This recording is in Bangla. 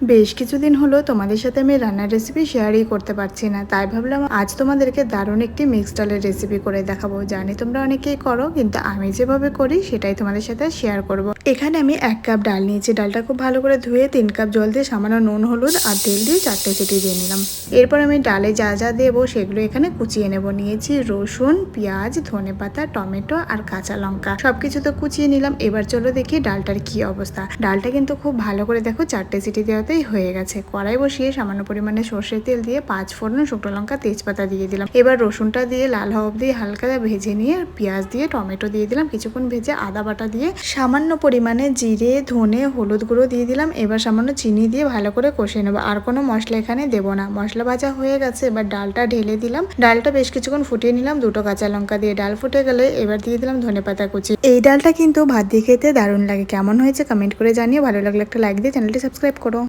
বেশ কিছুদিন হলো তোমাদের সাথে আমি রান্নার রেসিপি শেয়ারই করতে পারছি না, তাই ভাবলাম আজ তোমাদেরকে দারুণ একটি মিক্সড ডালের রেসিপি করে দেখাবো। জানি তোমরা অনেকেই করো, কিন্তু আমি যেভাবে করি সেটাই তোমাদের সাথে শেয়ার করব। এখানে আমি 1 কাপ ডাল নিয়েছি। ডালটা খুব ভালো করে ধুয়ে 3 কাপ জল দিয়ে সামান্য নুন, হলুদ আর তেল দিয়ে 4টে সিটি দিয়ে নিলাম। এরপর আমি ডালে যা যা দেবো সেগুলো এখানে কুচিয়ে নেব। নিয়েছি রসুন, পেঁয়াজ, ধনেপাতা, টমেটো আর কাঁচা লঙ্কা, সবকিছু তো কুচিয়ে নিলাম। এবার চলো দেখি ডালটার কি অবস্থা। ডালটা কিন্তু খুব ভালো করে দেখো 4টে সিটি দেওয়াতেই হয়ে গেছে। কড়াই বসিয়ে সামান্য পরিমাণে সর্ষের তেল দিয়ে 5 ফোড়ন, শুকনো লঙ্কা, তেজপাতা দিয়ে দিলাম। এবার রসুনটা দিয়ে লাল হওয়া অবধি হালকা ভেজে নিয়ে পেঁয়াজ দিয়ে টমেটো দিয়ে দিলাম। কিছুক্ষণ ভেজে আদা বাটা দিয়ে সামান্য পরিমাণে জিরে, ধনে, হলুদ গুঁড়ো দিয়ে দিলাম। এবার সামান্য চিনি দিয়ে ভালো করে কষিয়ে নেবো। আর কোনো মশলা এখানে দেবো না। মশলা ভাজা হয়ে গেছে, এবার ডালটা ঢেলে দিলাম। ডালটা বেশ কিছুক্ষণ ফুটিয়ে নিলাম 2টো কাঁচা লঙ্কা দিয়ে। ডাল ফুটে গেলে এবার দিয়ে দিলাম ধনেপাতা কুচি। এই ডালটা কিন্তু ভাত দিয়ে খেতে দারুণ লাগে। কেমন হয়েছে কমেন্ট করে জানিয়ে, ভালো লাগলে একটা লাইক দিয়ে চ্যানেলটি সাবস্ক্রাইব করো।